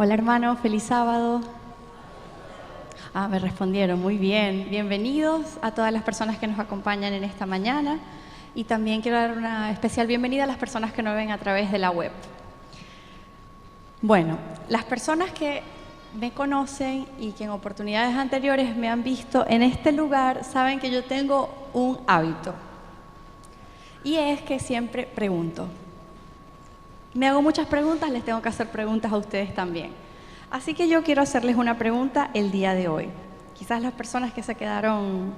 Hola hermano, feliz sábado. Me respondieron, muy bien. Bienvenidos a todas las personas que nos acompañan en esta mañana y también quiero dar una especial bienvenida a las personas que nos ven a través de la web. Bueno, las personas que me conocen y que en oportunidades anteriores me han visto en este lugar saben que yo tengo un hábito y es que siempre pregunto. Me hago muchas preguntas, les tengo que hacer preguntas a ustedes también. Así que yo quiero hacerles una pregunta el día de hoy. Quizás las personas que se quedaron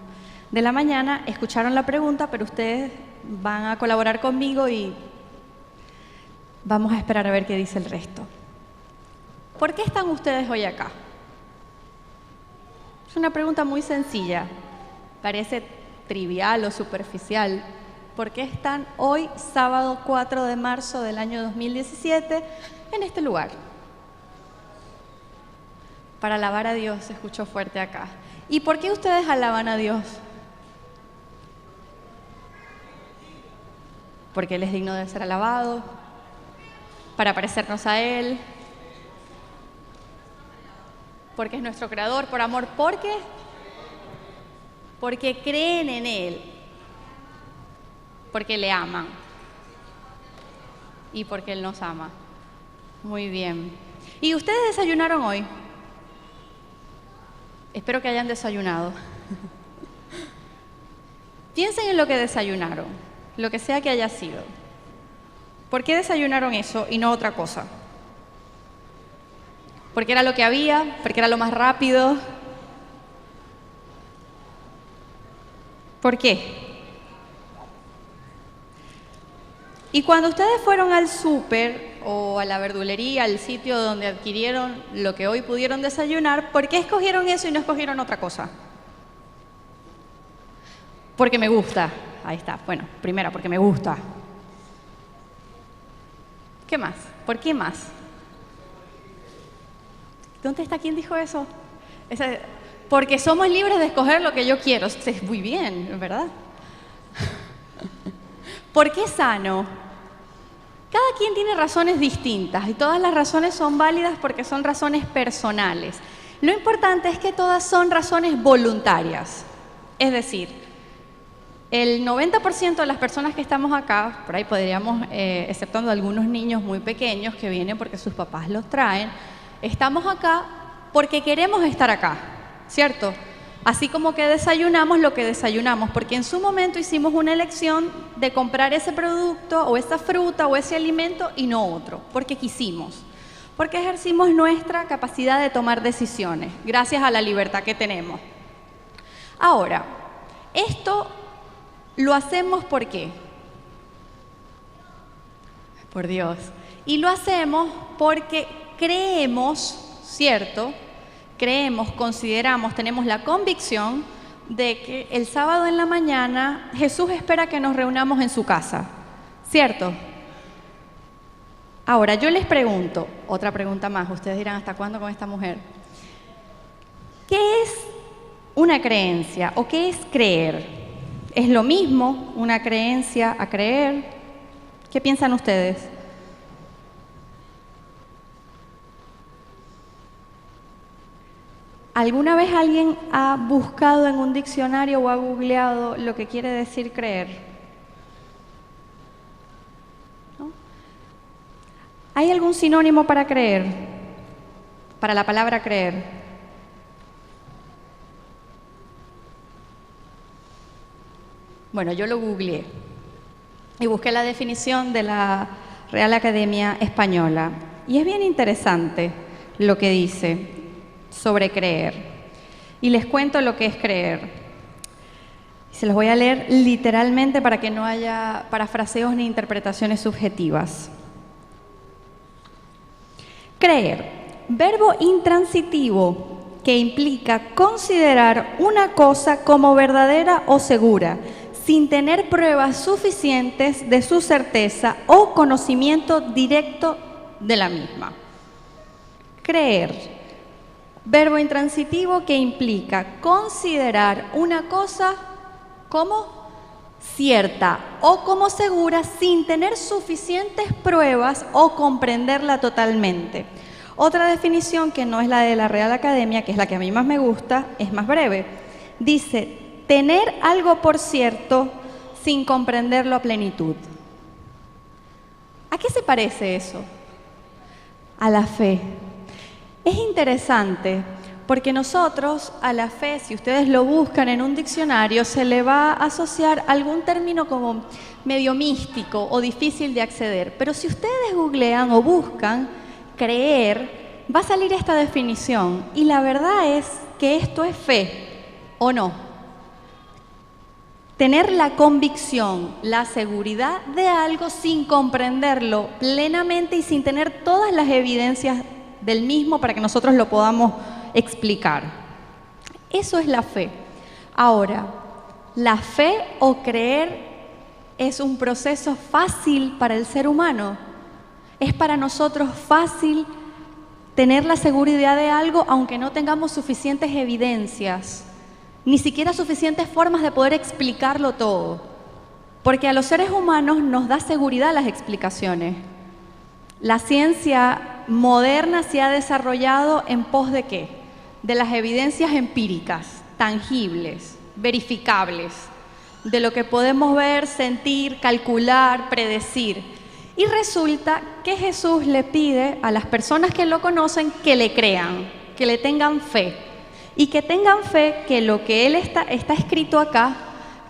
de la mañana escucharon la pregunta, pero ustedes van a colaborar conmigo y vamos a esperar a ver qué dice el resto. ¿Por qué están ustedes hoy acá? Es una pregunta muy sencilla, parece trivial o superficial. ¿Por qué están hoy, sábado 4 de marzo del año 2017, en este lugar? Para alabar a Dios, se escuchó fuerte acá. ¿Y por qué ustedes alaban a Dios? Porque Él es digno de ser alabado, para parecernos a Él, porque es nuestro creador, por amor, ¿por qué? Porque creen en Él, porque le aman y porque Él nos ama. Muy bien. ¿Y ustedes desayunaron hoy? Espero que hayan desayunado. Piensen en lo que desayunaron, lo que sea que haya sido. ¿Por qué desayunaron eso y no otra cosa? ¿Porque era lo que había? ¿Porque era lo más rápido? ¿Por qué? Y cuando ustedes fueron al súper o a la verdulería, al sitio donde adquirieron lo que hoy pudieron desayunar, ¿por qué escogieron eso y no escogieron otra cosa? Porque me gusta. Ahí está. Bueno, primera, porque me gusta. ¿Qué más? ¿Por qué más? ¿Dónde está? ¿Quién dijo eso? Porque somos libres de escoger lo que yo quiero. Es muy bien, ¿verdad? ¿Por qué sano? Cada quien tiene razones distintas y todas las razones son válidas porque son razones personales. Lo importante es que todas son razones voluntarias. Es decir, el 90% de las personas que estamos acá, por ahí podríamos, exceptuando algunos niños muy pequeños que vienen porque sus papás los traen, estamos acá porque queremos estar acá, ¿cierto? Así como que desayunamos lo que desayunamos, porque en su momento hicimos una elección de comprar ese producto o esa fruta o ese alimento y no otro, porque quisimos, porque ejercimos nuestra capacidad de tomar decisiones, gracias a la libertad que tenemos. Ahora, esto lo hacemos ¿por qué? Por Dios. Y lo hacemos porque creemos, ¿cierto?, creemos, consideramos, tenemos la convicción de que el sábado en la mañana Jesús espera que nos reunamos en su casa, ¿cierto? Ahora, yo les pregunto, otra pregunta más, ustedes dirán, ¿hasta cuándo con esta mujer? ¿Qué es una creencia o qué es creer? ¿Es lo mismo una creencia a creer? ¿Qué piensan ustedes? ¿Alguna vez alguien ha buscado en un diccionario o ha googleado lo que quiere decir creer? ¿No? ¿Hay algún sinónimo para creer? Para la palabra creer. Bueno, yo lo googleé y busqué la definición de la Real Academia Española. Y es bien interesante lo que dice sobre creer. Y les cuento lo que es creer. Se los voy a leer literalmente para que no haya parafraseos ni interpretaciones subjetivas. Creer, verbo intransitivo que implica considerar una cosa como verdadera o segura, sin tener pruebas suficientes de su certeza o conocimiento directo de la misma. Creer, verbo intransitivo que implica considerar una cosa como cierta o como segura sin tener suficientes pruebas o comprenderla totalmente. Otra definición, que no es la de la Real Academia, que es la que a mí más me gusta, es más breve. Dice, tener algo por cierto sin comprenderlo a plenitud. ¿A qué se parece eso? A la fe. Es interesante porque nosotros a la fe, si ustedes lo buscan en un diccionario, se le va a asociar algún término como medio místico o difícil de acceder. Pero si ustedes googlean o buscan creer, va a salir esta definición. Y la verdad es que esto es fe, ¿o no? Tener la convicción, la seguridad de algo sin comprenderlo plenamente y sin tener todas las evidencias del mismo para que nosotros lo podamos explicar. Eso es la fe. Ahora, la fe o creer es un proceso fácil para el ser humano. Es para nosotros fácil tener la seguridad de algo aunque no tengamos suficientes evidencias, ni siquiera suficientes formas de poder explicarlo todo. Porque a los seres humanos nos da seguridad las explicaciones. La ciencia moderna se ha desarrollado en pos de ¿qué? De las evidencias empíricas, tangibles, verificables, de lo que podemos ver, sentir, calcular, predecir. Y resulta que Jesús le pide a las personas que lo conocen que le crean, que le tengan fe. Y que tengan fe que lo que Él está escrito acá,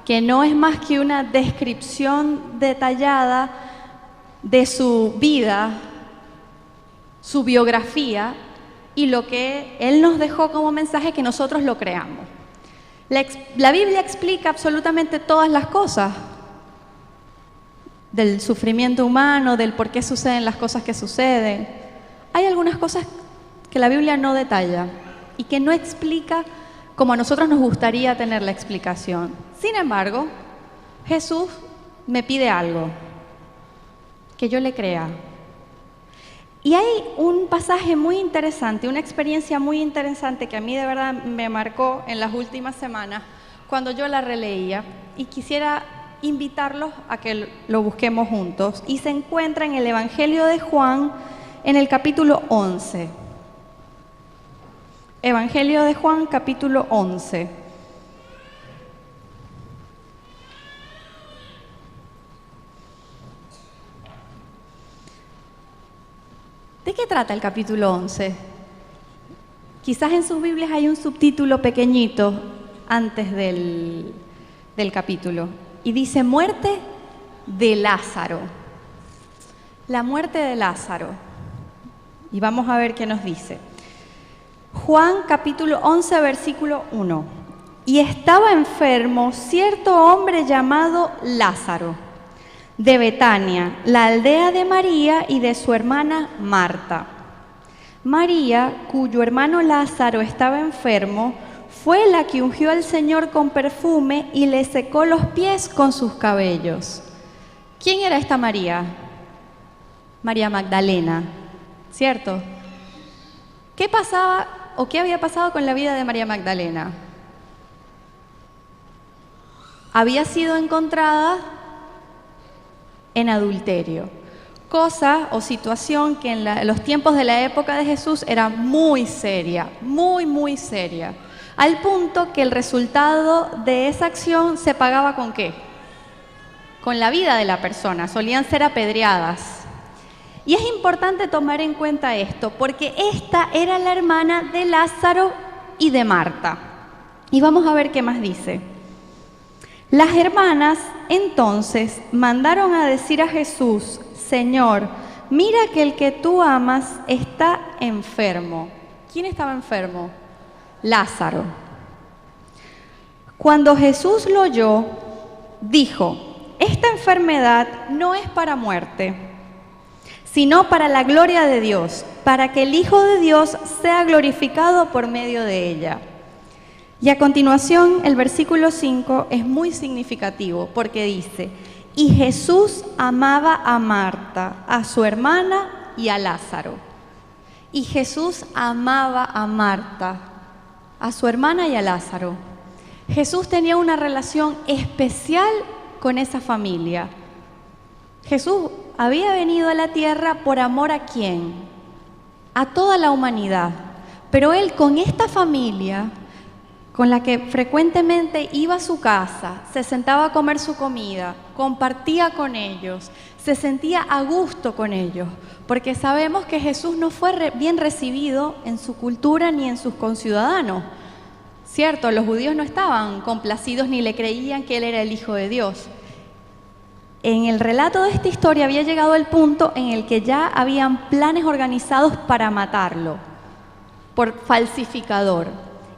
que no es más que una descripción detallada de su vida, su biografía, y lo que Él nos dejó como mensaje, que nosotros lo creamos. La Biblia explica absolutamente todas las cosas, del sufrimiento humano, del por qué suceden las cosas que suceden. Hay algunas cosas que la Biblia no detalla y que no explica como a nosotros nos gustaría tener la explicación. Sin embargo, Jesús me pide algo, que yo le crea. Y hay un pasaje muy interesante, una experiencia muy interesante que a mí de verdad me marcó en las últimas semanas cuando yo la releía, y quisiera invitarlos a que lo busquemos juntos. Y se encuentra en el Evangelio de Juan, en el capítulo 11. Evangelio de Juan, capítulo 11. ¿De qué trata el capítulo 11? Quizás en sus Biblias hay un subtítulo pequeñito antes del capítulo. Y dice, muerte de Lázaro. La muerte de Lázaro. Y vamos a ver qué nos dice. Juan capítulo 11, versículo 1. Y estaba enfermo cierto hombre llamado Lázaro, de Betania, la aldea de María y de su hermana Marta. María, cuyo hermano Lázaro estaba enfermo, fue la que ungió al Señor con perfume y le secó los pies con sus cabellos. ¿Quién era esta María? María Magdalena, ¿cierto? ¿Qué pasaba o qué había pasado con la vida de María Magdalena? Había sido encontrada en adulterio, cosa o situación que en los tiempos de la época de Jesús era muy seria, muy seria, al punto que el resultado de esa acción se pagaba ¿con qué? Con la vida de la persona, solían ser apedreadas. Y es importante tomar en cuenta esto, porque esta era la hermana de Lázaro y de Marta. Y vamos a ver qué más dice. Las hermanas entonces mandaron a decir a Jesús, Señor, mira que el que tú amas está enfermo. ¿Quién estaba enfermo? Lázaro. Cuando Jesús lo oyó, dijo, esta enfermedad no es para muerte, sino para la gloria de Dios, para que el Hijo de Dios sea glorificado por medio de ella. Y a continuación, el versículo 5 es muy significativo, porque dice, y Jesús amaba a Marta, a su hermana y a Lázaro. Y Jesús amaba a Marta, a su hermana y a Lázaro. Jesús tenía una relación especial con esa familia. Jesús había venido a la tierra por amor ¿a quién? a toda la humanidad. Pero él con esta familia, con la que frecuentemente iba a su casa, se sentaba a comer su comida, compartía con ellos, se sentía a gusto con ellos, porque sabemos que Jesús no fue bien recibido en su cultura ni en sus conciudadanos. Cierto, los judíos no estaban complacidos ni le creían que él era el Hijo de Dios. En el relato de esta historia había llegado el punto en el que ya habían planes organizados para matarlo por falsificador.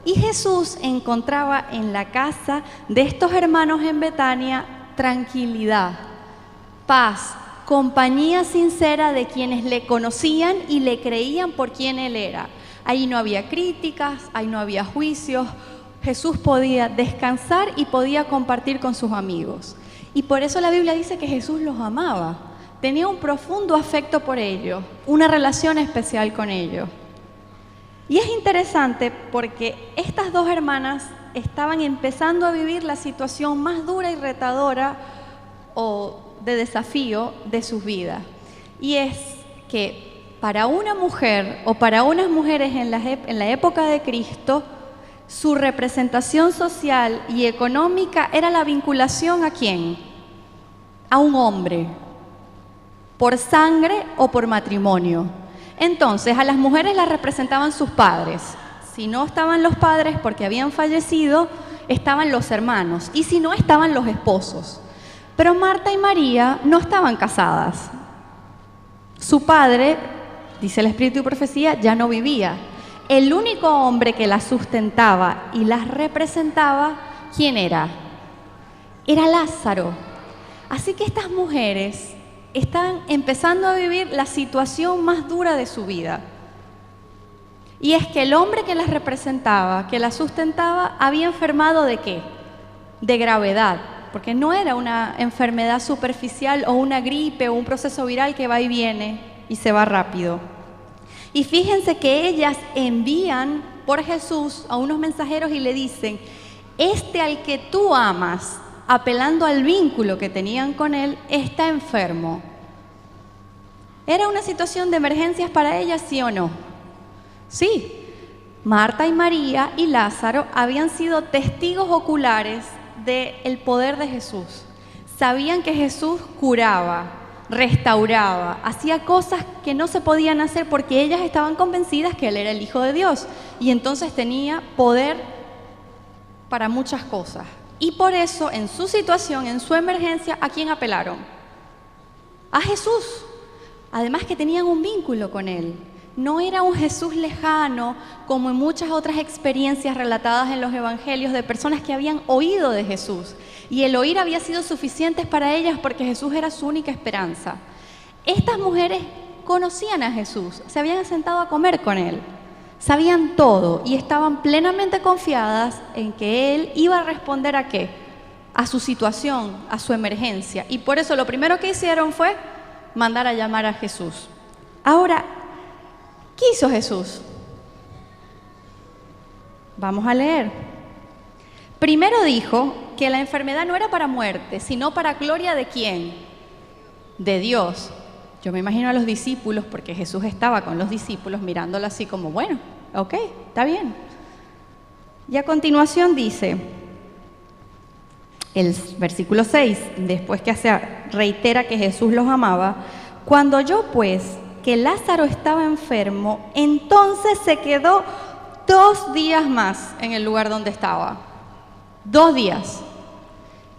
Y Jesús encontraba en la casa de estos hermanos en Betania tranquilidad, paz, compañía sincera de quienes le conocían y le creían por quien él era. Ahí no había críticas, ahí no había juicios. Jesús podía descansar y podía compartir con sus amigos. Y por eso la Biblia dice que Jesús los amaba. Tenía un profundo afecto por ellos, una relación especial con ellos. Y es interesante porque estas dos hermanas estaban empezando a vivir la situación más dura y retadora o de desafío de sus vidas. Y es que para una mujer o para unas mujeres en la época de Cristo, su representación social y económica era la vinculación ¿a quién? A un hombre, por sangre o por matrimonio. Entonces, a las mujeres las representaban sus padres. Si no estaban los padres porque habían fallecido, estaban los hermanos. Y si no, estaban los esposos. Pero Marta y María no estaban casadas. Su padre, dice el Espíritu y Profecía, ya no vivía. El único hombre que las sustentaba y las representaba, ¿quién era? Era Lázaro. Así que estas mujeres están empezando a vivir la situación más dura de su vida. Y es que el hombre que las representaba, que las sustentaba, había enfermado ¿de qué? De gravedad, porque no era una enfermedad superficial o una gripe o un proceso viral que va y viene y se va rápido. Y fíjense que ellas envían por Jesús a unos mensajeros y le dicen, este al que tú amas, apelando al vínculo que tenían con él, está enfermo. ¿Era una situación de emergencias para ellas, sí o no? Sí. Marta y María y Lázaro habían sido testigos oculares del poder de Jesús. Sabían que Jesús curaba, restauraba, hacía cosas que no se podían hacer porque ellas estaban convencidas que él era el Hijo de Dios y entonces tenía poder para muchas cosas. Y por eso, en su situación, en su emergencia, ¿a quién apelaron? A Jesús. Además que tenían un vínculo con él. No era un Jesús lejano, como en muchas otras experiencias relatadas en los evangelios de personas que habían oído de Jesús. Y el oír había sido suficiente para ellas porque Jesús era su única esperanza. Estas mujeres conocían a Jesús, se habían sentado a comer con él. Sabían todo y estaban plenamente confiadas en que él iba a responder ¿a qué? A su situación, a su emergencia. Y por eso lo primero que hicieron fue mandar a llamar a Jesús. Ahora, ¿qué hizo Jesús? Vamos a leer. Primero dijo que la enfermedad no era para muerte, sino para gloria ¿de quién? De Dios. Yo me imagino a los discípulos, porque Jesús estaba con los discípulos mirándolo así como, bueno, ok, está bien. Y a continuación dice, el versículo 6, después que reitera que Jesús los amaba, cuando oyó pues que Lázaro estaba enfermo, entonces se quedó 2 días más en el lugar donde estaba. 2 días.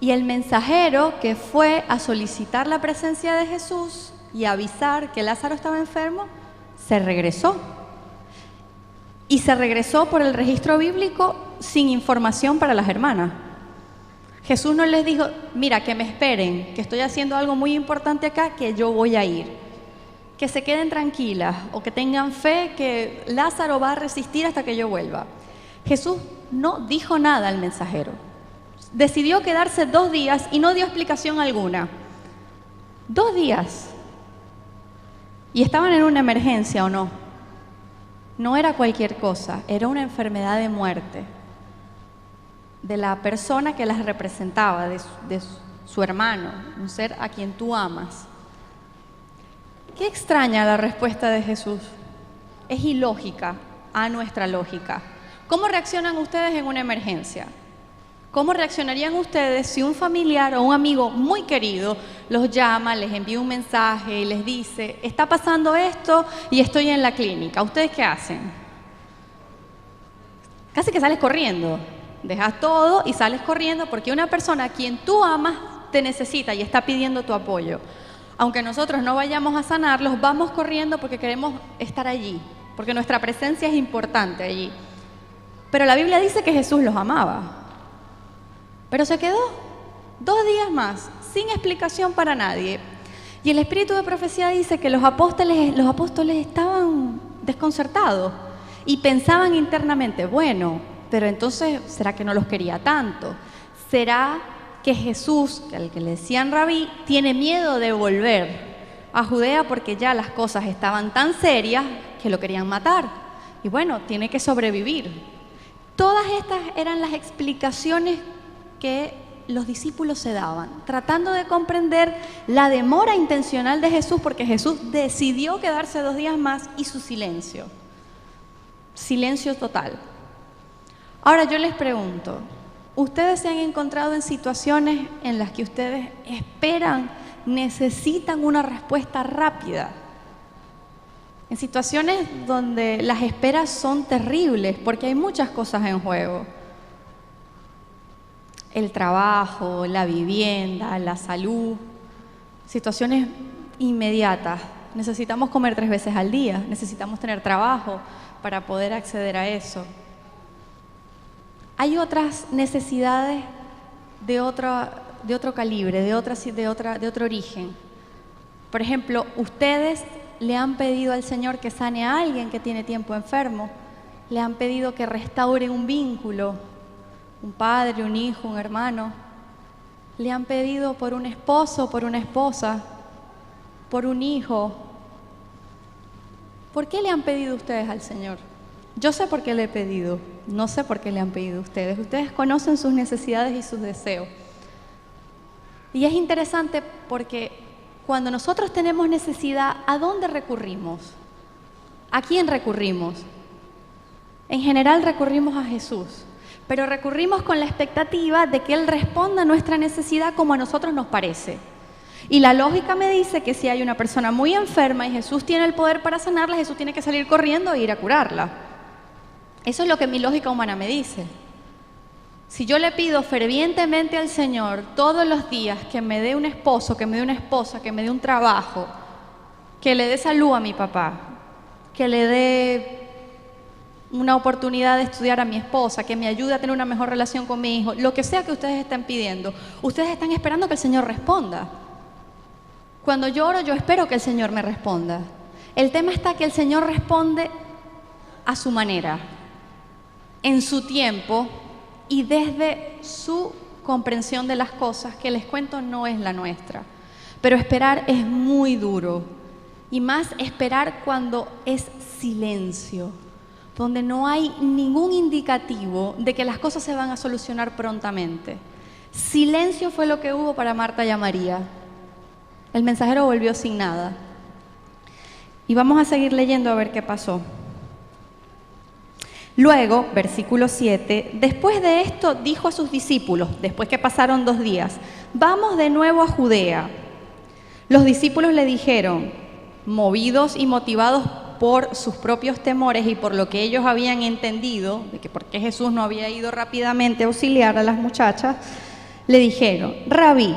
Y el mensajero que fue a solicitar la presencia de Jesús y avisar que Lázaro estaba enfermo, se regresó. Y se regresó por el registro bíblico sin información para las hermanas. Jesús no les dijo, mira, que me esperen, que estoy haciendo algo muy importante acá, que yo voy a ir. Que se queden tranquilas o que tengan fe que Lázaro va a resistir hasta que yo vuelva. Jesús no dijo nada al mensajero. Decidió quedarse 2 días y no dio explicación alguna. 2 días. Y estaban en una emergencia o no. No era cualquier cosa, era una enfermedad de muerte de la persona que las representaba, de su hermano, un ser a quien tú amas. Qué extraña la respuesta de Jesús. es ilógica a nuestra lógica. ¿Cómo reaccionan ustedes en una emergencia? ¿Cómo reaccionarían ustedes si un familiar o un amigo muy querido los llama, les envía un mensaje y les dice, está pasando esto y estoy en la clínica? ¿Ustedes qué hacen? Casi que sales corriendo. Dejas todo y sales corriendo porque una persona a quien tú amas te necesita y está pidiendo tu apoyo. Aunque nosotros no vayamos a sanarlos, vamos corriendo porque queremos estar allí, porque nuestra presencia es importante allí. Pero la Biblia dice que Jesús los amaba. Pero se quedó 2 días más, sin explicación para nadie. Y el espíritu de profecía dice que los apóstoles estaban desconcertados y pensaban internamente, bueno, pero entonces, ¿será que no los quería tanto? ¿Será que Jesús, al que le decían Rabí, tiene miedo de volver a Judea porque ya las cosas estaban tan serias que lo querían matar? Y bueno, tiene que sobrevivir. Todas estas eran las explicaciones que los discípulos se daban, tratando de comprender la demora intencional de Jesús, porque Jesús decidió quedarse 2 días más, y su silencio. Silencio total. Ahora yo les pregunto, ¿ustedes se han encontrado en situaciones en las que ustedes esperan, necesitan una respuesta rápida? En situaciones donde las esperas son terribles, porque hay muchas cosas en juego. El trabajo, la vivienda, la salud, situaciones inmediatas. Necesitamos comer 3 veces al día, necesitamos tener trabajo para poder acceder a eso. Hay otras necesidades de otro calibre, de otro origen. Por ejemplo, ustedes le han pedido al Señor que sane a alguien que tiene tiempo enfermo, le han pedido que restaure un vínculo, un padre, un hijo, un hermano. Le han pedido por un esposo, por una esposa, por un hijo. ¿Por qué le han pedido ustedes al Señor? Yo sé por qué le he pedido, no sé por qué le han pedido ustedes. Ustedes conocen sus necesidades y sus deseos. Y es interesante porque cuando nosotros tenemos necesidad, ¿a dónde recurrimos? ¿A quién recurrimos? En general recurrimos a Jesús. Pero recurrimos con la expectativa de que Él responda a nuestra necesidad como a nosotros nos parece. Y la lógica me dice que si hay una persona muy enferma y Jesús tiene el poder para sanarla, Jesús tiene que salir corriendo e ir a curarla. Eso es lo que mi lógica humana me dice. Si yo le pido fervientemente al Señor todos los días que me dé un esposo, que me dé una esposa, que me dé un trabajo, que le dé salud a mi papá, que le dé una oportunidad de estudiar a mi esposa, que me ayude a tener una mejor relación con mi hijo, lo que sea que ustedes estén pidiendo, ustedes están esperando que el Señor responda. Cuando yo oro, yo espero que el Señor me responda. El tema está que el Señor responde a su manera, en su tiempo y desde su comprensión de las cosas, que les cuento no es la nuestra. Pero esperar es muy duro, y más esperar cuando es silencio, donde no hay ningún indicativo de que las cosas se van a solucionar prontamente. Silencio fue lo que hubo para Marta y a María. El mensajero volvió sin nada. Y vamos a seguir leyendo a ver qué pasó. Luego, versículo 7, después de esto dijo a sus discípulos, después que pasaron 2 días, vamos de nuevo a Judea. Los discípulos le dijeron, movidos y motivados por sus propios temores y por lo que ellos habían entendido, de que por qué Jesús no había ido rápidamente a auxiliar a las muchachas, le dijeron, Rabí,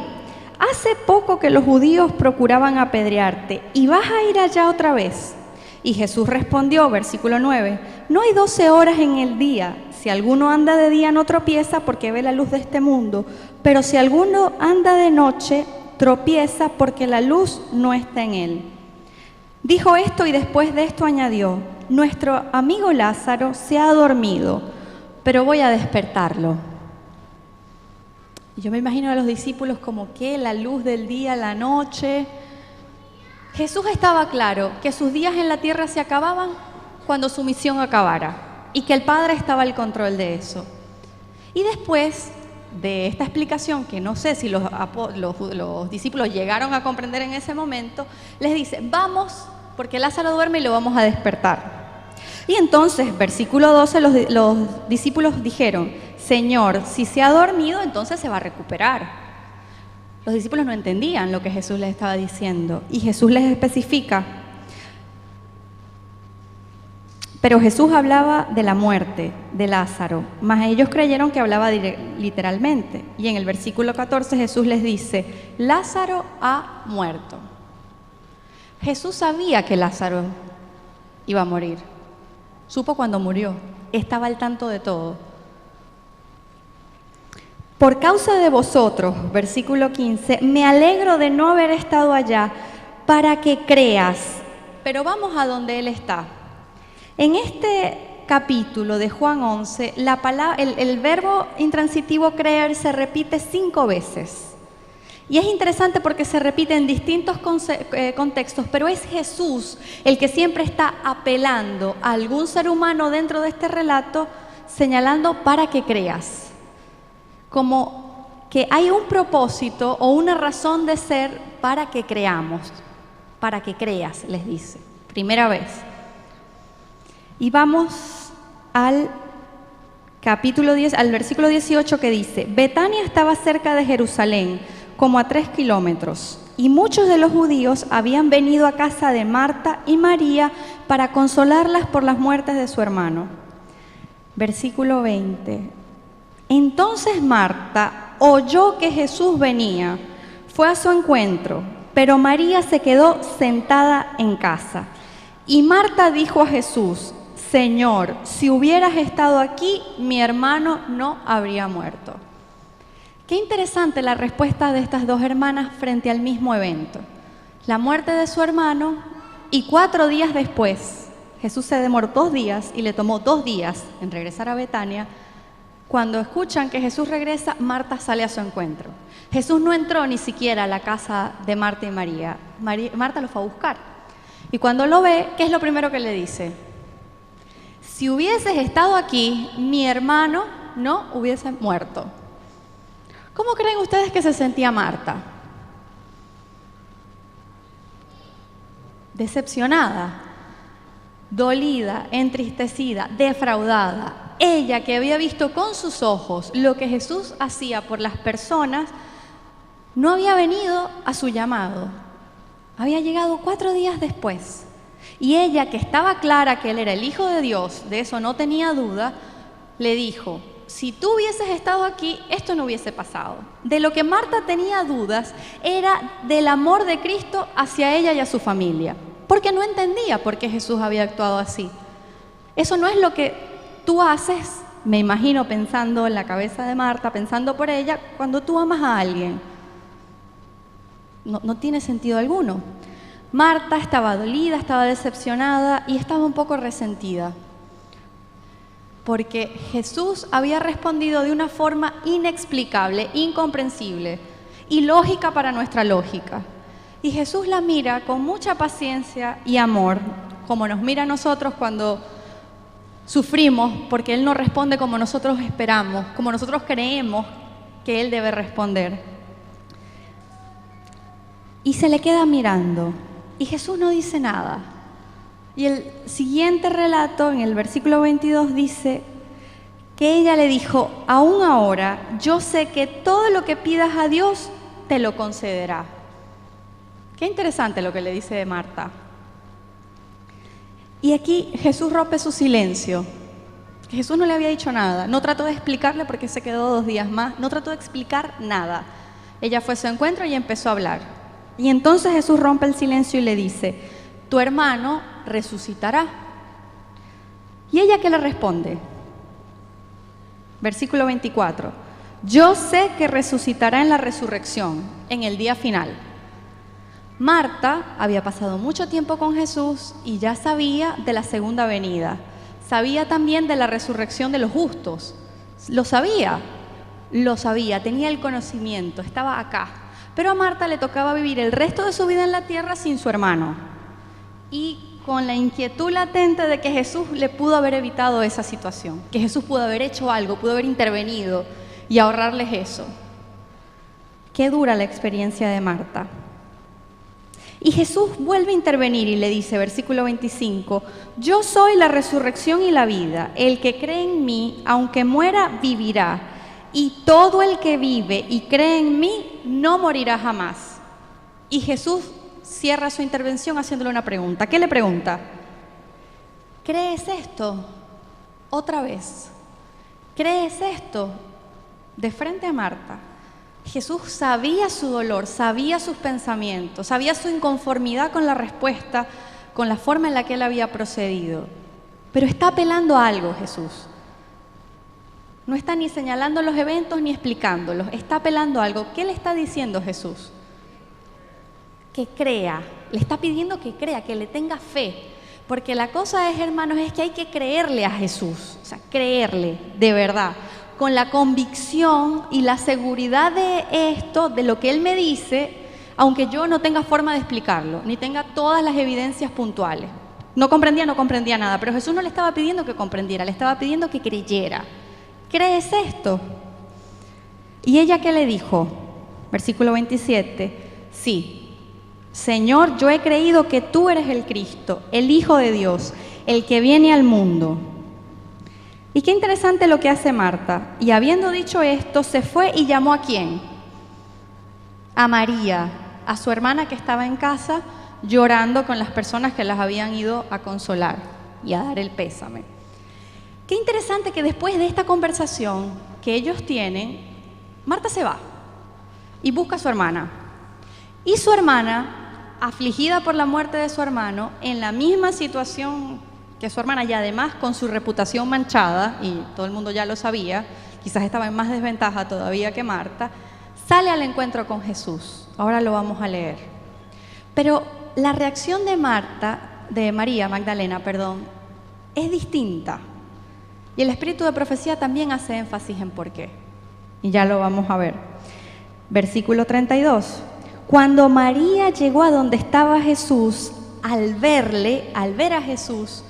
hace poco que los judíos procuraban apedrearte, ¿y vas a ir allá otra vez? Y Jesús respondió, versículo 9, no hay 12 horas en el día, si alguno anda de día no tropieza porque ve la luz de este mundo, pero si alguno anda de noche, tropieza porque la luz no está en él. Dijo esto y después de esto añadió, nuestro amigo Lázaro se ha dormido, pero voy a despertarlo. Y yo me imagino a los discípulos como que la luz del día, la noche. Jesús estaba claro que sus días en la tierra se acababan cuando su misión acabara y que el Padre estaba al control de eso. Y después de esta explicación, que no sé si los discípulos llegaron a comprender en ese momento, les dice, vamos, porque Lázaro duerme y lo vamos a despertar. Y entonces, versículo 12, los discípulos dijeron, Señor, si se ha dormido, entonces se va a recuperar. Los discípulos no entendían lo que Jesús les estaba diciendo. Y Jesús les especifica. Pero Jesús hablaba de la muerte de Lázaro, mas ellos creyeron que hablaba literalmente. Y en el versículo 14 Jesús les dice, Lázaro ha muerto. Jesús sabía que Lázaro iba a morir. Supo cuando murió, estaba al tanto de todo. Por causa de vosotros, versículo 15, me alegro de no haber estado allá para que creas. Pero vamos a donde Él está. En este capítulo de Juan 11, el verbo intransitivo creer se repite 5 veces. Y es interesante porque se repite en distintos contextos, pero es Jesús el que siempre está apelando a algún ser humano dentro de este relato, señalando para que creas. Como que hay un propósito o una razón de ser para que creamos, para que creas, les dice. Primera vez. Y vamos al capítulo 10, al versículo 18 que dice, Betania estaba cerca de Jerusalén, como a 3 kilómetros, y muchos de los judíos habían venido a casa de Marta y María para consolarlas por las muertes de su hermano. Versículo 20. Entonces Marta oyó que Jesús venía, fue a su encuentro, pero María se quedó sentada en casa. Y Marta dijo a Jesús, Señor, si hubieras estado aquí, mi hermano no habría muerto. Qué interesante la respuesta de estas dos hermanas frente al mismo evento. La muerte de su hermano y 4 días después, Jesús se demoró 2 días y le tomó 2 días en regresar a Betania. Cuando escuchan que Jesús regresa, Marta sale a su encuentro. Jesús no entró ni siquiera a la casa de Marta y María. Marta lo fue a buscar. Y cuando lo ve, ¿qué es lo primero que le dice? Si hubieses estado aquí, mi hermano no hubiese muerto. ¿Cómo creen ustedes que se sentía Marta? Decepcionada, dolida, entristecida, defraudada. Ella que había visto con sus ojos lo que Jesús hacía por las personas, no había venido a su llamado. Había llegado 4 días después. Y ella, que estaba clara que Él era el Hijo de Dios, de eso no tenía duda, le dijo, si tú hubieses estado aquí, esto no hubiese pasado. De lo que Marta tenía dudas era del amor de Cristo hacia ella y a su familia, porque no entendía por qué Jesús había actuado así. Eso no es lo que tú haces, me imagino pensando en la cabeza de Marta, pensando por ella, cuando tú amas a alguien. No tiene sentido alguno. Marta estaba dolida, estaba decepcionada y estaba un poco resentida, porque Jesús había respondido de una forma inexplicable, incomprensible, ilógica para nuestra lógica. Y Jesús la mira con mucha paciencia y amor, como nos mira a nosotros cuando sufrimos, porque Él no responde como nosotros esperamos, como nosotros creemos que Él debe responder. Y se le queda mirando, y Jesús no dice nada. Y el siguiente relato, en el versículo 22, dice que ella le dijo, aún ahora yo sé que todo lo que pidas a Dios te lo concederá. Qué interesante lo que le dice de Marta. Y aquí Jesús rompe su silencio. Jesús no le había dicho nada, no trató de explicarle porque se quedó 2 días más, no trató de explicar nada. Ella fue a su encuentro y empezó a hablar. Y entonces Jesús rompe el silencio y le dice, tu hermano resucitará. ¿Y ella qué le responde? Versículo 24. Yo sé que resucitará en la resurrección, en el día final. Marta había pasado mucho tiempo con Jesús y ya sabía de la segunda venida. Sabía también de la resurrección de los justos. Lo sabía, tenía el conocimiento, estaba acá. Pero a Marta le tocaba vivir el resto de su vida en la tierra sin su hermano. Y con la inquietud latente de que Jesús le pudo haber evitado esa situación, que Jesús pudo haber hecho algo, pudo haber intervenido y ahorrarles eso. Qué dura la experiencia de Marta. Y Jesús vuelve a intervenir y le dice, versículo 25, yo soy la resurrección y la vida. El que cree en mí, aunque muera, vivirá. Y todo el que vive y cree en mí, no morirá jamás. Y Jesús cierra su intervención haciéndole una pregunta. ¿Qué le pregunta? ¿Crees esto? Otra vez. ¿Crees esto? De frente a Marta. Jesús sabía su dolor, sabía sus pensamientos, sabía su inconformidad con la respuesta, con la forma en la que él había procedido. Pero está apelando a algo Jesús. No está ni señalando los eventos ni explicándolos, está apelando a algo. ¿Qué le está diciendo Jesús? Que crea, le está pidiendo que crea, que le tenga fe. Porque la cosa es, hermanos, es que hay que creerle a Jesús, o sea, creerle de verdad, con la convicción y la seguridad de esto, de lo que Él me dice, aunque yo no tenga forma de explicarlo, ni tenga todas las evidencias puntuales. No comprendía nada, pero Jesús no le estaba pidiendo que comprendiera, le estaba pidiendo que creyera. ¿Crees esto? ¿Y ella qué le dijo? Versículo 27, sí. Señor, yo he creído que tú eres el Cristo, el Hijo de Dios, el que viene al mundo. Y qué interesante lo que hace Marta. Y habiendo dicho esto, se fue y llamó ¿a quién? A María, a su hermana que estaba en casa llorando con las personas que las habían ido a consolar y a dar el pésame. Qué interesante que después de esta conversación que ellos tienen, Marta se va y busca a su hermana. Y su hermana, afligida por la muerte de su hermano, en la misma situación que su hermana, y además con su reputación manchada, y todo el mundo ya lo sabía, quizás estaba en más desventaja todavía que Marta, sale al encuentro con Jesús. Ahora lo vamos a leer. Pero la reacción de María Magdalena, es distinta. Y el espíritu de profecía también hace énfasis en por qué. Y ya lo vamos a ver. Versículo 32. Cuando María llegó a donde estaba Jesús, al ver a Jesús,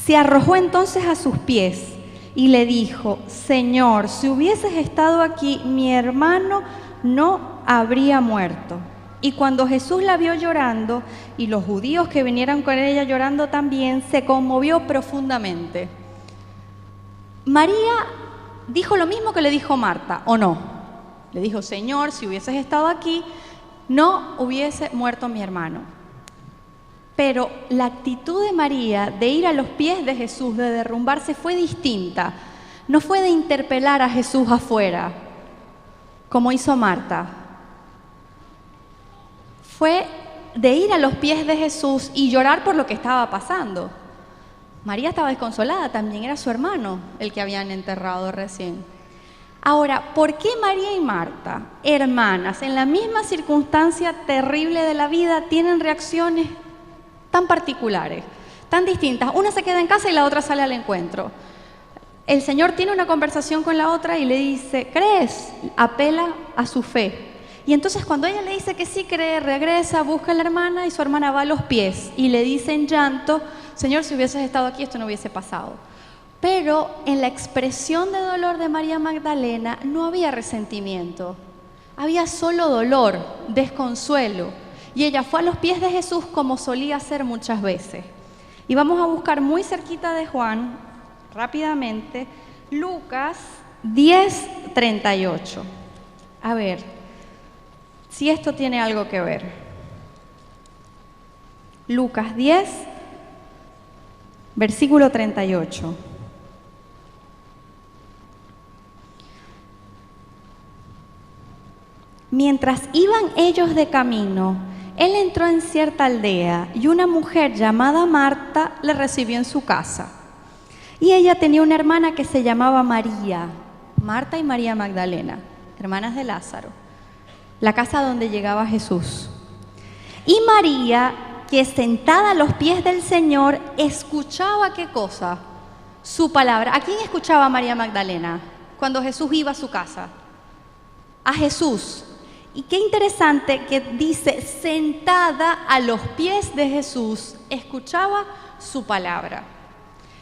se arrojó entonces a sus pies y le dijo, Señor, si hubieses estado aquí, mi hermano no habría muerto. Y cuando Jesús la vio llorando, y los judíos que vinieron con ella llorando también, se conmovió profundamente. María dijo lo mismo que le dijo Marta, ¿o no? Le dijo, Señor, si hubieses estado aquí, no hubiese muerto mi hermano. Pero la actitud de María de ir a los pies de Jesús, de derrumbarse, fue distinta. No fue de interpelar a Jesús afuera, como hizo Marta. Fue de ir a los pies de Jesús y llorar por lo que estaba pasando. María estaba desconsolada, también era su hermano el que habían enterrado recién. Ahora, ¿por qué María y Marta, hermanas, en la misma circunstancia terrible de la vida, tienen reacciones tan particulares, tan distintas? Una se queda en casa y la otra sale al encuentro. El Señor tiene una conversación con la otra y le dice, ¿crees? Apela a su fe. Y entonces cuando ella le dice que sí cree, regresa, busca a la hermana y su hermana va a los pies y le dice en llanto, Señor, si hubieses estado aquí esto no hubiese pasado. Pero en la expresión de dolor de María Magdalena no había resentimiento, había solo dolor, desconsuelo. Y ella fue a los pies de Jesús como solía hacer muchas veces. Y vamos a buscar muy cerquita de Juan, rápidamente, Lucas 10:38. A ver si esto tiene algo que ver. Lucas 10, versículo 38. Mientras iban ellos de camino, él entró en cierta aldea y una mujer llamada Marta le recibió en su casa. Y ella tenía una hermana que se llamaba María, Marta y María Magdalena, hermanas de Lázaro, la casa donde llegaba Jesús. Y María, que sentada a los pies del Señor, escuchaba ¿qué cosa? Su palabra. ¿A quién escuchaba María Magdalena cuando Jesús iba a su casa? A Jesús. Y qué interesante que dice, sentada a los pies de Jesús, escuchaba su palabra.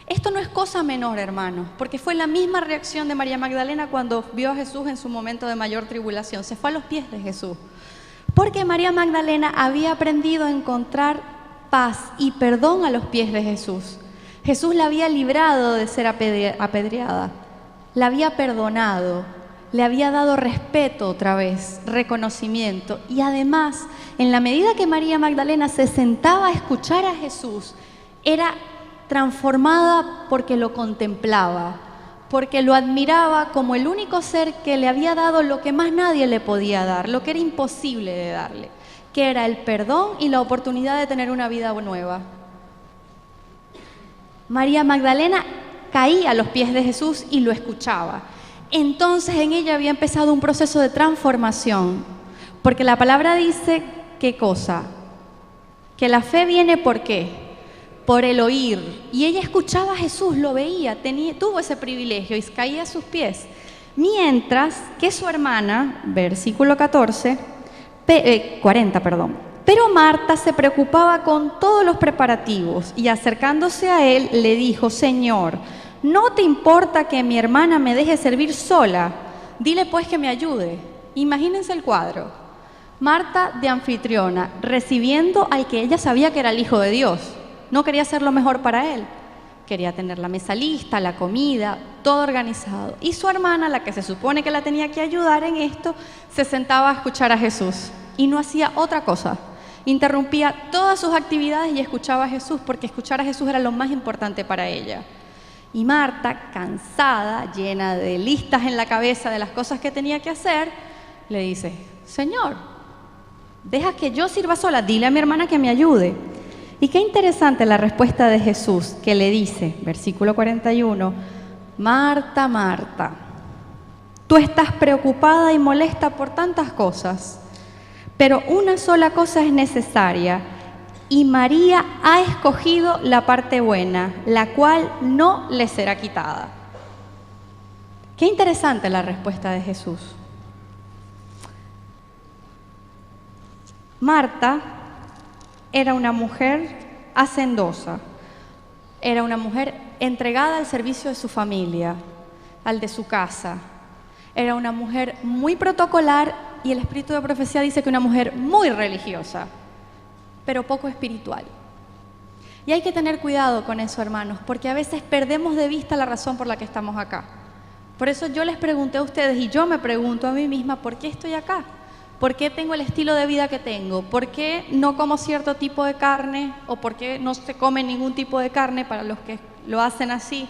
Esto no es cosa menor, hermanos, porque fue la misma reacción de María Magdalena cuando vio a Jesús en su momento de mayor tribulación. Se fue a los pies de Jesús. Porque María Magdalena había aprendido a encontrar paz y perdón a los pies de Jesús. Jesús la había librado de ser apedreada, la había perdonado, le había dado respeto otra vez, reconocimiento. Y además, en la medida que María Magdalena se sentaba a escuchar a Jesús, era transformada porque lo contemplaba, porque lo admiraba como el único ser que le había dado lo que más nadie le podía dar, lo que era imposible de darle, que era el perdón y la oportunidad de tener una vida nueva. María Magdalena caía a los pies de Jesús y lo escuchaba. Entonces en ella había empezado un proceso de transformación, porque la palabra dice, ¿qué cosa? Que la fe viene ¿por qué? Por el oír. Y ella escuchaba a Jesús, lo veía, tuvo ese privilegio y caía a sus pies. Mientras que su hermana, versículo 40, pero Marta se preocupaba con todos los preparativos y acercándose a él le dijo, Señor, ¿no te importa que mi hermana me deje servir sola? Dile pues que me ayude. Imagínense el cuadro. Marta de anfitriona, recibiendo al que ella sabía que era el Hijo de Dios. No quería hacer lo mejor para él. Quería tener la mesa lista, la comida, todo organizado. Y su hermana, la que se supone que la tenía que ayudar en esto, se sentaba a escuchar a Jesús y no hacía otra cosa. Interrumpía todas sus actividades y escuchaba a Jesús, porque escuchar a Jesús era lo más importante para ella. Y Marta, cansada, llena de listas en la cabeza de las cosas que tenía que hacer, le dice, Señor, deja que yo sirva sola, dile a mi hermana que me ayude. Y qué interesante la respuesta de Jesús, que le dice, versículo 41, Marta, Marta, tú estás preocupada y molesta por tantas cosas, pero una sola cosa es necesaria, y María ha escogido la parte buena, la cual no le será quitada. Qué interesante la respuesta de Jesús. Marta era una mujer hacendosa, era una mujer entregada al servicio de su familia, al de su casa. Era una mujer muy protocolar y el espíritu de profecía dice que una mujer muy religiosa, pero poco espiritual. Y hay que tener cuidado con eso, hermanos, porque a veces perdemos de vista la razón por la que estamos acá. Por eso yo les pregunté a ustedes y yo me pregunto a mí misma, ¿por qué estoy acá? ¿Por qué tengo el estilo de vida que tengo? ¿Por qué no como cierto tipo de carne? ¿O por qué no se come ningún tipo de carne para los que lo hacen así?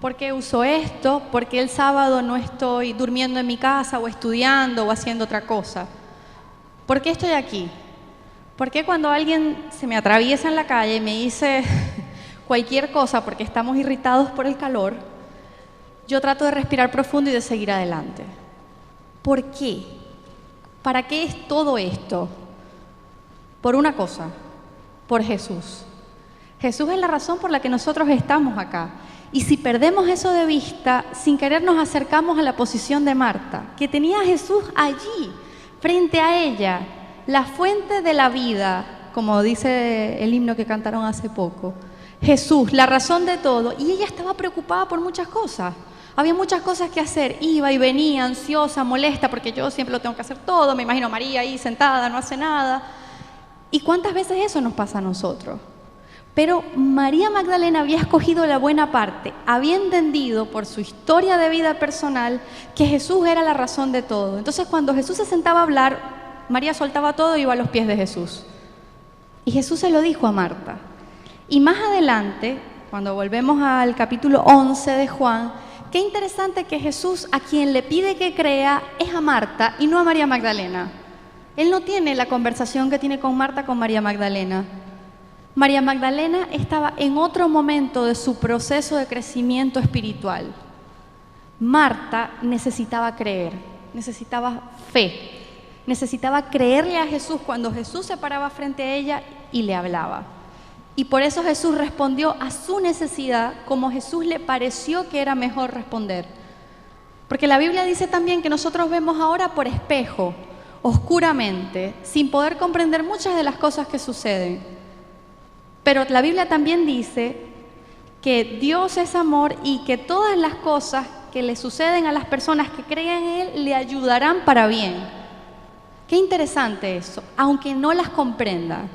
¿Por qué uso esto? ¿Por qué el sábado no estoy durmiendo en mi casa o estudiando o haciendo otra cosa? ¿Por qué estoy aquí? ¿Por qué cuando alguien se me atraviesa en la calle y me dice cualquier cosa porque estamos irritados por el calor, yo trato de respirar profundo y de seguir adelante? ¿Por qué? ¿Para qué es todo esto? Por una cosa, por Jesús. Jesús es la razón por la que nosotros estamos acá. Y si perdemos eso de vista, sin querer nos acercamos a la posición de Marta, que tenía a Jesús allí, frente a ella, la fuente de la vida, como dice el himno que cantaron hace poco. Jesús, la razón de todo. Y ella estaba preocupada por muchas cosas. Había muchas cosas que hacer, iba y venía, ansiosa, molesta, porque yo siempre lo tengo que hacer todo. Me imagino a María ahí sentada, no hace nada. ¿Y cuántas veces eso nos pasa a nosotros? Pero María Magdalena había escogido la buena parte, había entendido por su historia de vida personal que Jesús era la razón de todo. Entonces cuando Jesús se sentaba a hablar, María soltaba todo y iba a los pies de Jesús. Y Jesús se lo dijo a Marta. Y más adelante, cuando volvemos al capítulo 11 de Juan, qué interesante que Jesús a quien le pide que crea es a Marta y no a María Magdalena. Él no tiene la conversación que tiene con Marta con María Magdalena. María Magdalena estaba en otro momento de su proceso de crecimiento espiritual. Marta necesitaba creer, necesitaba fe, necesitaba creerle a Jesús cuando Jesús se paraba frente a ella y le hablaba. Y por eso Jesús respondió a su necesidad como Jesús le pareció que era mejor responder. Porque la Biblia dice también que nosotros vemos ahora por espejo, oscuramente, sin poder comprender muchas de las cosas que suceden. Pero la Biblia también dice que Dios es amor y que todas las cosas que le suceden a las personas que creen en Él le ayudarán para bien. Qué interesante eso, aunque no las comprenda.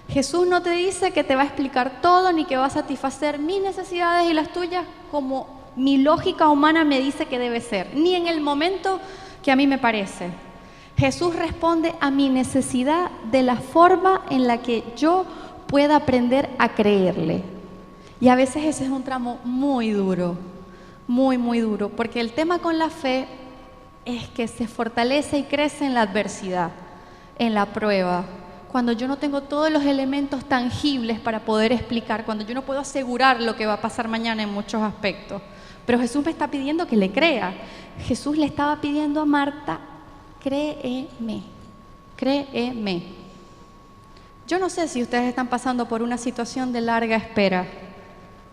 Jesús no te dice que te va a explicar todo ni que va a satisfacer mis necesidades y las tuyas como mi lógica humana me dice que debe ser, ni en el momento que a mí me parece. Jesús responde a mi necesidad de la forma en la que yo pueda aprender a creerle. Y a veces ese es un tramo muy duro, muy duro, porque el tema con la fe es que se fortalece y crece en la adversidad, en la prueba, cuando yo no tengo todos los elementos tangibles para poder explicar, cuando yo no puedo asegurar lo que va a pasar mañana en muchos aspectos. Pero Jesús me está pidiendo que le crea. Jesús le estaba pidiendo a Marta, créeme, créeme. Yo no sé si ustedes están pasando por una situación de larga espera.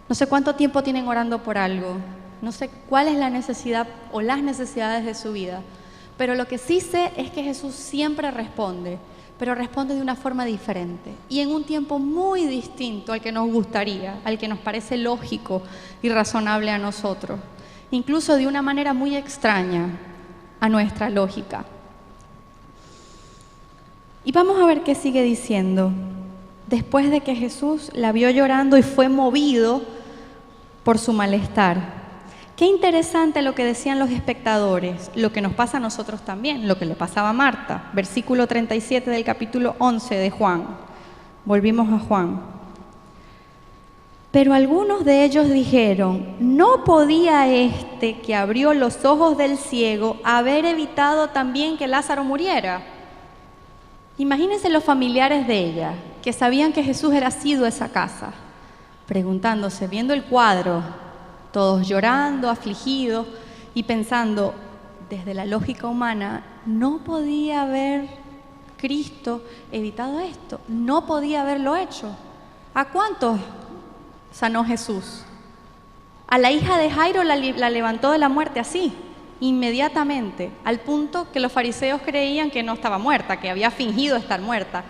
No sé cuánto tiempo tienen orando por algo. No sé cuál es la necesidad o las necesidades de su vida. Pero lo que sí sé es que Jesús siempre responde, pero responde de una forma diferente y en un tiempo muy distinto al que nos gustaría, al que nos parece lógico y razonable a nosotros. Incluso de una manera muy extraña a nuestra lógica. Y vamos a ver qué sigue diciendo. Después de que Jesús la vio llorando y fue movido por su malestar. Qué interesante lo que decían los espectadores, lo que nos pasa a nosotros también, lo que le pasaba a Marta. Versículo 37 del capítulo 11 de Juan. Volvimos a Juan. Pero algunos de ellos dijeron, ¿no podía este que abrió los ojos del ciego haber evitado también que Lázaro muriera? Imagínense los familiares de ella, que sabían que Jesús era asiduo a esa casa, preguntándose, viendo el cuadro, todos llorando, afligidos y pensando, desde la lógica humana, ¿no podía haber Cristo evitado esto? ¿No podía haberlo hecho? ¿A cuántos sanó Jesús? A la hija de Jairo la levantó de la muerte así, inmediatamente, al punto que los fariseos creían que no estaba muerta, que había fingido estar muerta.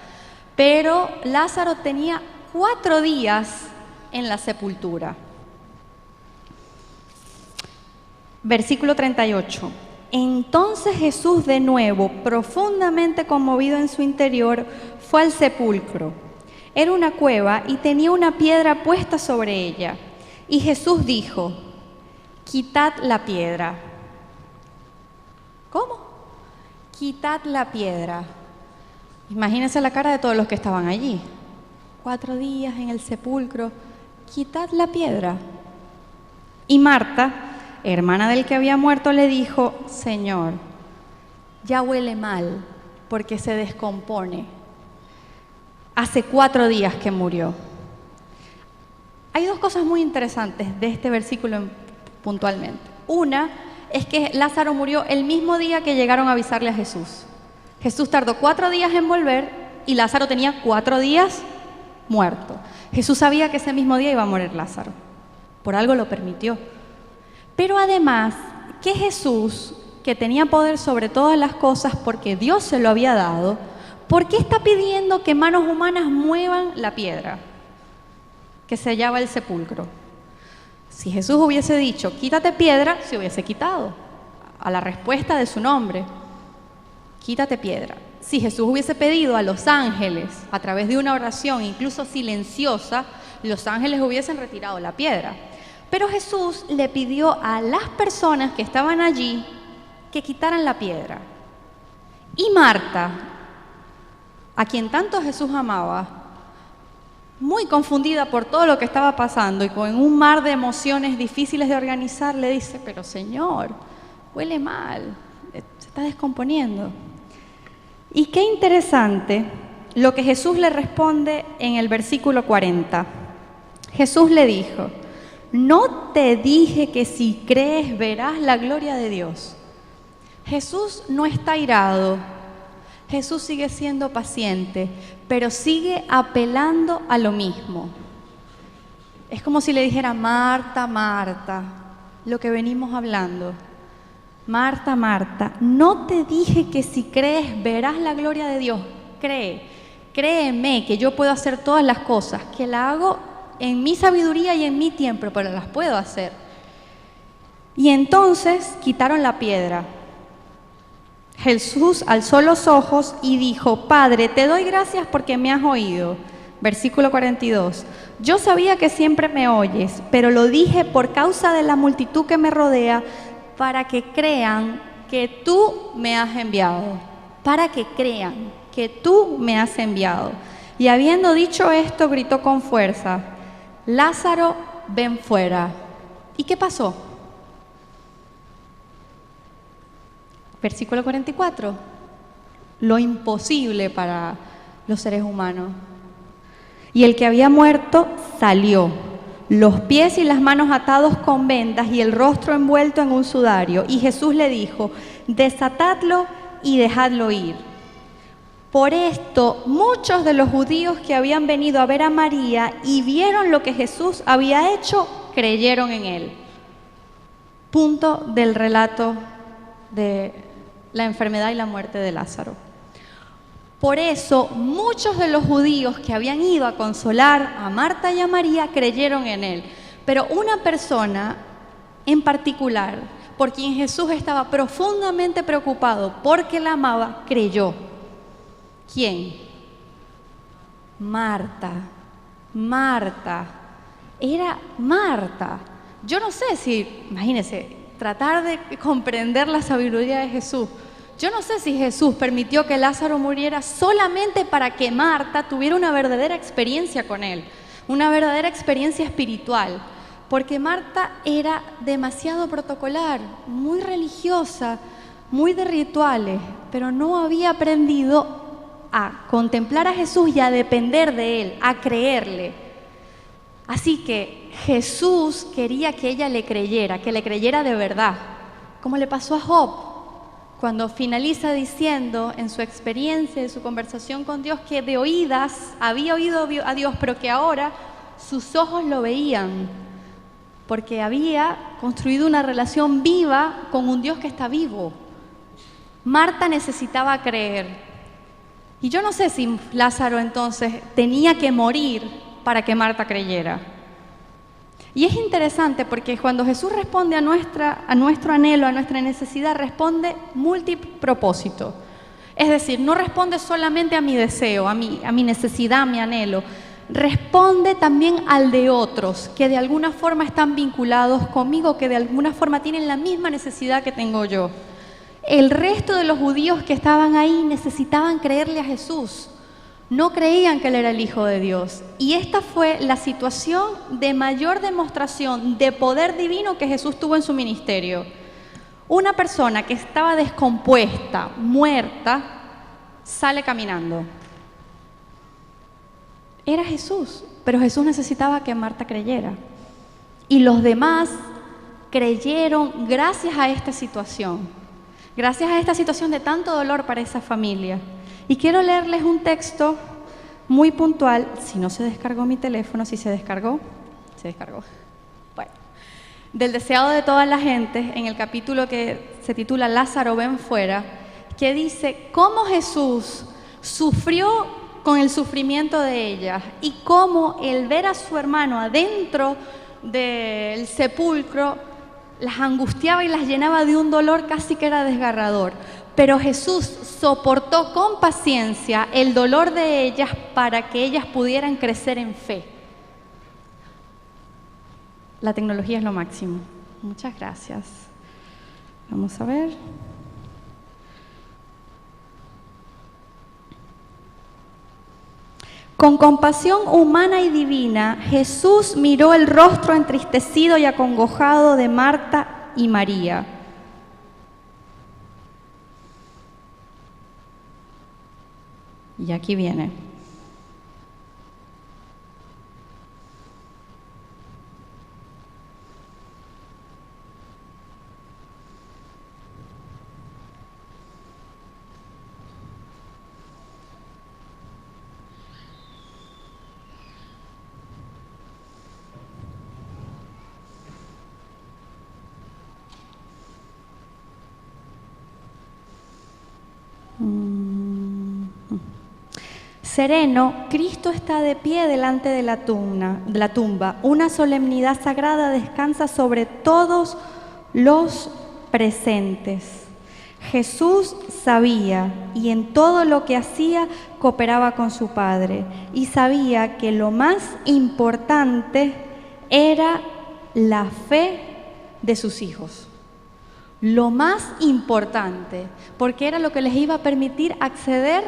Pero Lázaro tenía 4 días en la sepultura. Versículo 38. Entonces Jesús, de nuevo, profundamente conmovido en su interior, fue al sepulcro. Era una cueva y tenía una piedra puesta sobre ella. Y Jesús dijo, quitad la piedra. ¿Cómo? Quitad la piedra. Imagínense la cara de todos los que estaban allí. 4 días en el sepulcro. Quitad la piedra. Y Marta, hermana del que había muerto, le dijo, Señor, ya huele mal porque se descompone. Hace 4 días que murió. Hay 2 cosas muy interesantes de este versículo puntualmente. Una es que Lázaro murió el mismo día que llegaron a avisarle a Jesús. Jesús tardó 4 días en volver y Lázaro tenía 4 días muerto. Jesús sabía que ese mismo día iba a morir Lázaro. Por algo lo permitió. Pero además, que Jesús, que tenía poder sobre todas las cosas porque Dios se lo había dado, ¿por qué está pidiendo que manos humanas muevan la piedra que sellaba el sepulcro? Si Jesús hubiese dicho, quítate piedra, se hubiese quitado. A la respuesta de su nombre, quítate piedra. Si Jesús hubiese pedido a los ángeles, a través de una oración incluso silenciosa, los ángeles hubiesen retirado la piedra. Pero Jesús le pidió a las personas que estaban allí que quitaran la piedra. Y Marta, a quien tanto Jesús amaba, muy confundida por todo lo que estaba pasando y con un mar de emociones difíciles de organizar, le dice, pero Señor, huele mal, se está descomponiendo. Y qué interesante lo que Jesús le responde en el versículo 40. Jesús le dijo, ¿no te dije que si crees verás la gloria de Dios? Jesús no está airado, Jesús sigue siendo paciente, pero sigue apelando a lo mismo. Es como si le dijera, Marta, Marta, lo que venimos hablando. Marta, Marta, ¿no te dije que si crees verás la gloria de Dios? Créeme que yo puedo hacer todas las cosas, que la hago en mi sabiduría y en mi tiempo, pero las puedo hacer. Y entonces quitaron la piedra. Jesús alzó los ojos y dijo: Padre, te doy gracias porque me has oído. Versículo 42. Yo sabía que siempre me oyes, pero lo dije por causa de la multitud que me rodea, para que crean que tú me has enviado. Para que crean que tú me has enviado. Y habiendo dicho esto, gritó con fuerza: Lázaro, ven fuera. ¿Y qué pasó? Versículo 44. Lo imposible para los seres humanos. Y el que había muerto salió, los pies y las manos atados con vendas y el rostro envuelto en un sudario. Y Jesús le dijo: desatadlo y dejadlo ir. Por esto, muchos de los judíos que habían venido a ver a María y vieron lo que Jesús había hecho, creyeron en él. Punto del relato de la enfermedad y la muerte de Lázaro. Por eso, muchos de los judíos que habían ido a consolar a Marta y a María creyeron en él. Pero una persona en particular, por quien Jesús estaba profundamente preocupado porque la amaba, creyó. ¿Quién? Marta. Marta. Era Marta. Yo no sé si, imagínense, tratar de comprender la sabiduría de Jesús. Yo no sé si Jesús permitió que Lázaro muriera solamente para que Marta tuviera una verdadera experiencia con él, una verdadera experiencia espiritual, porque Marta era demasiado protocolar, muy religiosa, muy de rituales, pero no había aprendido a contemplar a Jesús y a depender de él, a creerle. Así que Jesús quería que ella le creyera de verdad, como le pasó a Job. Cuando finaliza diciendo en su experiencia, en su conversación con Dios, que de oídas había oído a Dios, pero que ahora sus ojos lo veían, porque había construido una relación viva con un Dios que está vivo. Marta necesitaba creer. Y yo no sé si Lázaro entonces tenía que morir para que Marta creyera. Y es interesante porque cuando Jesús responde a nuestro anhelo, a nuestra necesidad, responde multipropósito. Es decir, no responde solamente a mi deseo, a mi necesidad, a mi anhelo. Responde también al de otros que de alguna forma están vinculados conmigo, que de alguna forma tienen la misma necesidad que tengo yo. El resto de los judíos que estaban ahí necesitaban creerle a Jesús. No creían que Él era el Hijo de Dios. Y esta fue la situación de mayor demostración de poder divino que Jesús tuvo en su ministerio. Una persona que estaba descompuesta, muerta, sale caminando. Era Jesús, pero Jesús necesitaba que Marta creyera. Y los demás creyeron gracias a esta situación. Gracias a esta situación de tanto dolor para esa familia. Y quiero leerles un texto muy puntual. Si no se descargó mi teléfono, si se descargó, se descargó. Bueno, del deseado de toda la gente, en el capítulo que se titula Lázaro, ven fuera, que dice cómo Jesús sufrió con el sufrimiento de ella y cómo el ver a su hermano adentro del sepulcro las angustiaba y las llenaba de un dolor casi que era desgarrador. Pero Jesús soportó con paciencia el dolor de ellas para que ellas pudieran crecer en fe. La tecnología es lo máximo. Muchas gracias. Vamos a ver. Con compasión humana y divina, Jesús miró el rostro entristecido y acongojado de Marta y María. Y aquí viene. Sereno, Cristo está de pie delante de la tumba. Una solemnidad sagrada descansa sobre todos los presentes. Jesús sabía y en todo lo que hacía cooperaba con su Padre y sabía que lo más importante era la fe de sus hijos. Lo más importante, porque era lo que les iba a permitir acceder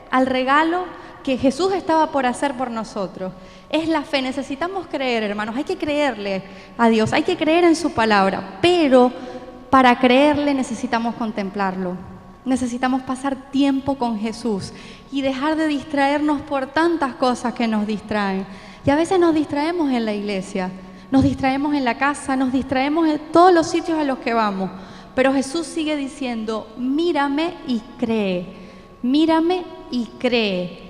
al regalo que Jesús estaba por hacer por nosotros. Es la fe. Necesitamos creer, hermanos. Hay que creerle a Dios, hay que creer en su palabra, pero para creerle necesitamos contemplarlo. Necesitamos pasar tiempo con Jesús y dejar de distraernos por tantas cosas que nos distraen. Y a veces nos distraemos en la iglesia, nos distraemos en la casa, nos distraemos en todos los sitios a los que vamos. Pero Jesús sigue diciendo, mírame y cree, mírame y cree.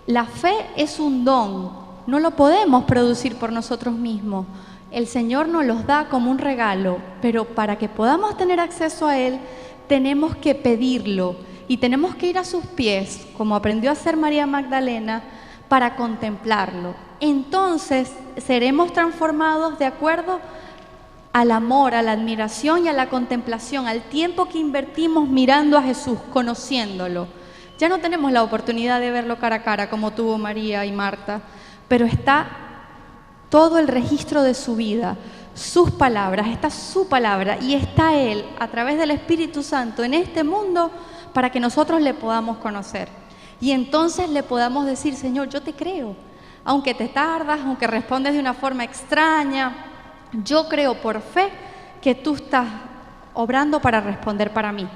La fe es un don, no lo podemos producir por nosotros mismos. El Señor nos los da como un regalo, pero para que podamos tener acceso a Él, tenemos que pedirlo y tenemos que ir a sus pies, como aprendió a hacer María Magdalena, para contemplarlo. Entonces seremos transformados de acuerdo al amor, a la admiración y a la contemplación, al tiempo que invertimos mirando a Jesús, conociéndolo. Ya no tenemos la oportunidad de verlo cara a cara como tuvo María y Marta, pero está todo el registro de su vida, sus palabras, está su palabra y está Él a través del Espíritu Santo en este mundo para que nosotros le podamos conocer. Y entonces le podamos decir, Señor, yo te creo, aunque te tardas, aunque respondes de una forma extraña, yo creo por fe que tú estás obrando para responder para mí.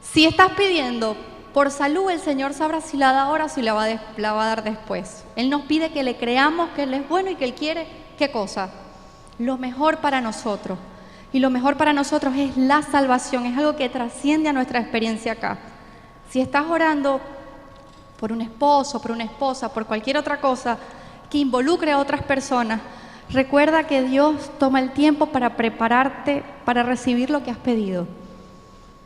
Si estás pidiendo por salud, el Señor sabrá si la da ahora o si la va a dar después. Él nos pide que le creamos que Él es bueno y que Él quiere, ¿qué cosa? Lo mejor para nosotros. Y lo mejor para nosotros es la salvación, es algo que trasciende a nuestra experiencia acá. Si estás orando por un esposo, por una esposa, por cualquier otra cosa que involucre a otras personas, recuerda que Dios toma el tiempo para prepararte para recibir lo que has pedido.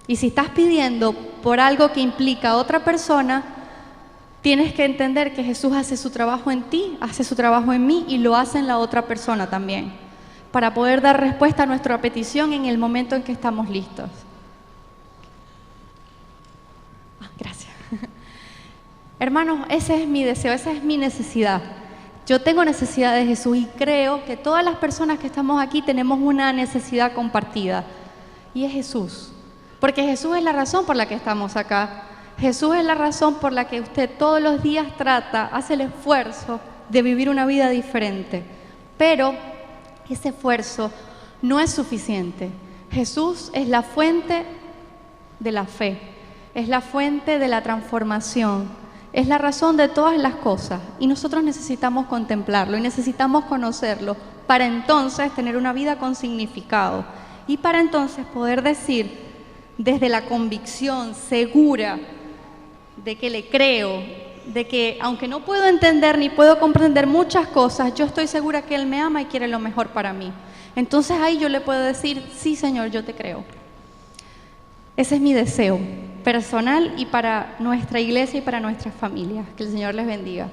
Y si estás pidiendo por algo que implica a otra persona, tienes que entender que Jesús hace su trabajo en ti, hace su trabajo en mí y lo hace en la otra persona también, para poder dar respuesta a nuestra petición en el momento en que estamos listos. Gracias. Hermanos, ese es mi deseo, esa es mi necesidad. Yo tengo necesidad de Jesús y creo que todas las personas que estamos aquí tenemos una necesidad compartida y es Jesús. Porque Jesús es la razón por la que estamos acá. Jesús es la razón por la que usted todos los días hace el esfuerzo de vivir una vida diferente. Pero ese esfuerzo no es suficiente. Jesús es la fuente de la fe, es la fuente de la transformación, es la razón de todas las cosas. Y nosotros necesitamos contemplarlo y necesitamos conocerlo para entonces tener una vida con significado. Y para entonces poder decir, desde la convicción segura de que le creo, de que aunque no puedo entender ni puedo comprender muchas cosas, yo estoy segura que Él me ama y quiere lo mejor para mí. Entonces ahí yo le puedo decir, sí Señor, yo te creo. Ese es mi deseo personal y para nuestra iglesia y para nuestras familias. Que el Señor les bendiga.